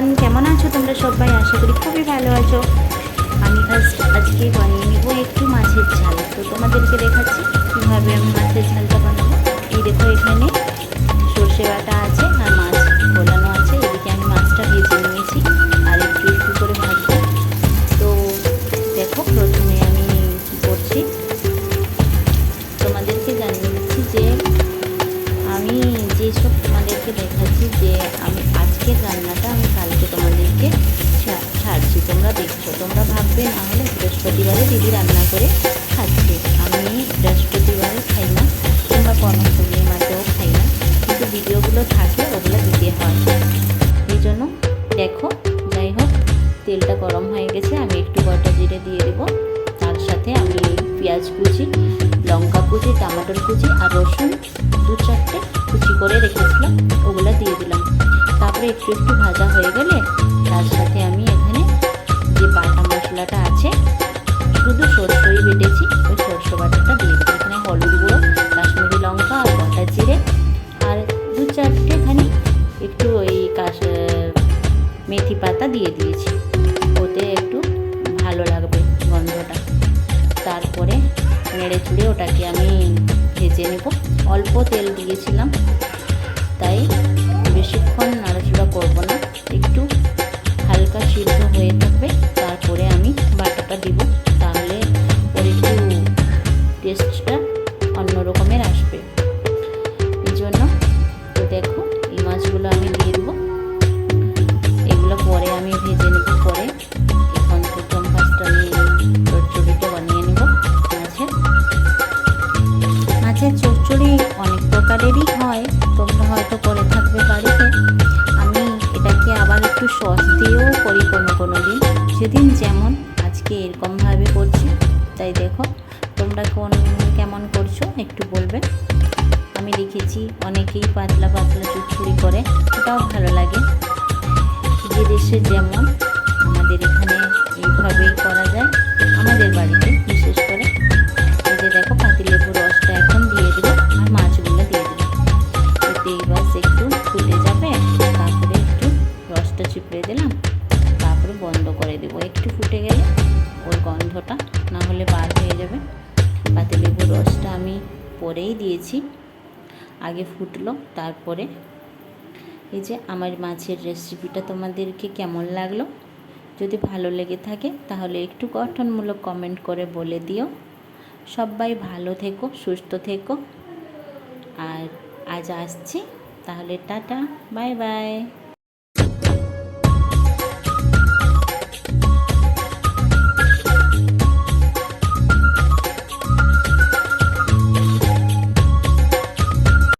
Everyone, কেমন আছো তোমরা সবাই? আশা করি খুবই ভালো আছো। আমি আজকে বানিয়ে নেবো একটু মাছের ঝাল। তো তোমাদেরকে দেখাচ্ছি কীভাবে আমি মাছের ঝালটা বানাবো। এই দেখো, এখানে সর্ষে বাটা আছে আর মাছ ফোলানো আছে। এদিকে আমি মাছটা ভেজে নিয়েছি আর একটু একটু করে ভাজবো। তো দেখো, প্রথমে আমি কী করছি তোমাদেরকে জানিয়ে দিচ্ছি যে আমি যেসব তোমাদেরকে দেখাচ্ছি যে আমি আজকের রান্নাটা আমি কালকে তোমাদেরকে ছাড়ছি। তোমরা দেখছো, তোমরা ভাববে না হলে বৃহস্পতিবারে দিদি রান্না করে খাচ্ছে। আমি বৃহস্পতিবারে খাই না কিংবা পূর্ণিমাতেও খাই না, কিন্তু ভিডিওগুলো থাকে ওগুলো দিতে হয়। এই জন্য দেখো, যাই হোক, তেলটা গরম হয়ে গেছে। আমি একটু গোটা জিরে দিয়ে দেবো। তার সাথে আমি পেঁয়াজ কুচি, লঙ্কা কুচি, টমেটোর কুচি আর রসুন 2-4টে কুচি করে রেখেছিলাম, ওগুলো দিয়ে দিলাম। তারপরে একটু একটু ভাজা হয়ে গেলে তার সাথে আমি এখানে যে বাটা মশলাটা আছে, শুধু সরষেই বেটেছি, ওই সরষে বাটাটা দিয়ে দিই। এখানে হলুদ গুঁড়ো, কাশ্মীরি লঙ্কা আর গোটা জিরে আর 2-4টেখানি একটু ওই মেথি পাতা দিয়ে দিয়েছি। ওতে একটু ভালো লাগবে গন্ধটা। তারপরে নেড়ে চুড়ে ওটাকে আমি ভেজে নেব। অল্প তেল দিয়েছিলাম, তাই বেশিক্ষণ নাড়াচড়া করবো না, একটু হালকা সিদ্ধ হয়ে থাকবে। তারপরে আমি বাটাটা দিব, তাহলে ওর একটু টেস্টটা অন্য রকমের আসবে। এই জন্য তো দেখো, এই মাছগুলো আমি দিয়ে দেবো। এগুলো পরে আমি ভেজে নেব। পরে এখন প্রথম ফার্স্ট আমি চচ্চড়িটা বানিয়ে নেব। মাছের চচ্চড়ি অনেক প্রকারেরই হয়, তোমরা হয়তো করে থাকবে বাড়িতে। আমি এটাকে আবার একটু সস দিয়েও করি কোনো দিন, সেদিন যেমন, আজকে এরকমভাবে করছি। তাই দেখো, তোমরা কেমন করছো একটু বলবে। আমি দেখেছি অনেকেই পাতলা পাতলা চচ্চড়ি করে, ওটাও ভালো লাগে। যে দেশে যেমন, আমাদের এখানে এইভাবেই করা যায় আমাদের বাড়িতে বিশেষ করে। এই যে দেখো, পাতিলেবুর রসটা এখন দিয়ে দেবো আর মাছগুলো দিয়ে দেবো। এতে বাস একটু ফুটে যাবে, তারপরে একটু রসটা চিপড়ে দিলাম, তারপরে বন্ধ করে দেবো। একটু ফুটে গেলে ওর গন্ধটা না হলে বার হয়ে যাবে। পাতিলেবুর রসটা আমি পরেই দিয়েছি, আগে ফুটলো তারপরে। এই যে আমার মাছের রেসিপিটা তোমাদেরকে কেমন লাগলো, যদি ভালো লেগে থাকে তাহলে একটু গঠনমূলক কমেন্ট করে বলে দিও। সবাই ভালো থেকো, সুস্থ থেকো। আর আজ আসছি তাহলে, টাটা, বাই বাই।